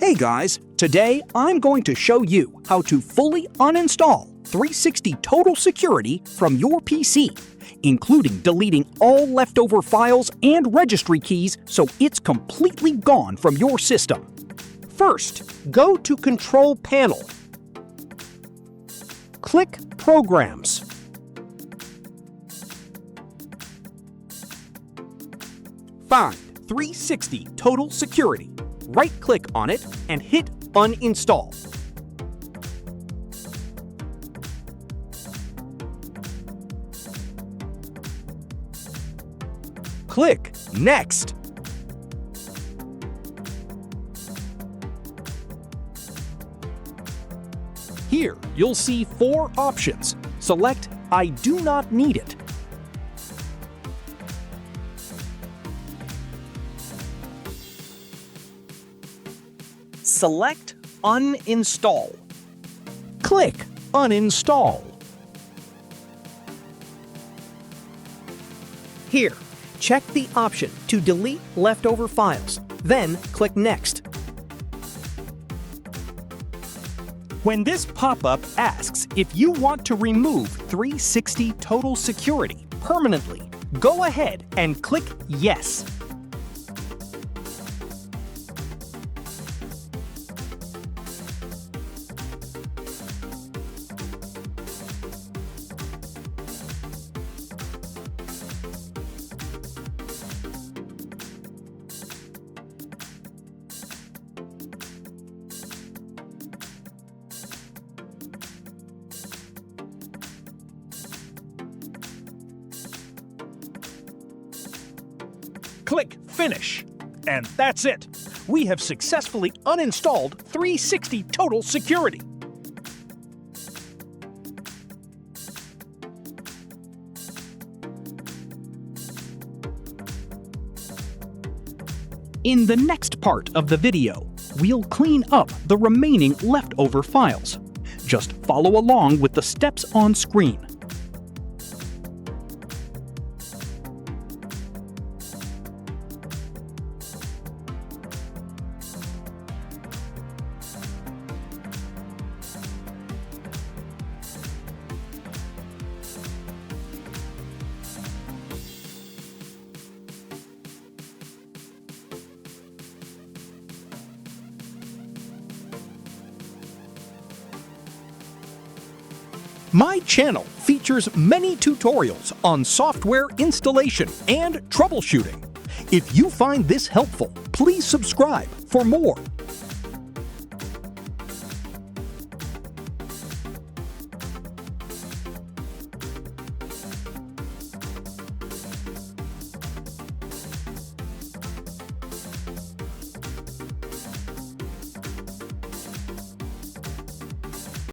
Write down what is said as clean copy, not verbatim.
Hey guys, today I'm going to show you how to fully uninstall 360 Total Security from your PC, including deleting all leftover files and registry keys so it's completely gone from your system. First, go to Control Panel. Click Programs. Find 360 Total Security. Right-click on it and hit Uninstall. Click Next. Here, you'll see 4 options. Select I do not need it. Select Uninstall. Click Uninstall. Here, check the option to delete leftover files, then click Next. When this pop-up asks if you want to remove 360 Total Security permanently, go ahead and click Yes. Click Finish. And that's it. We have successfully uninstalled 360 Total Security. In the next part of the video, we'll clean up the remaining leftover files. Just follow along with the steps on screen. My channel features many tutorials on software installation and troubleshooting. If you find this helpful, please subscribe for more.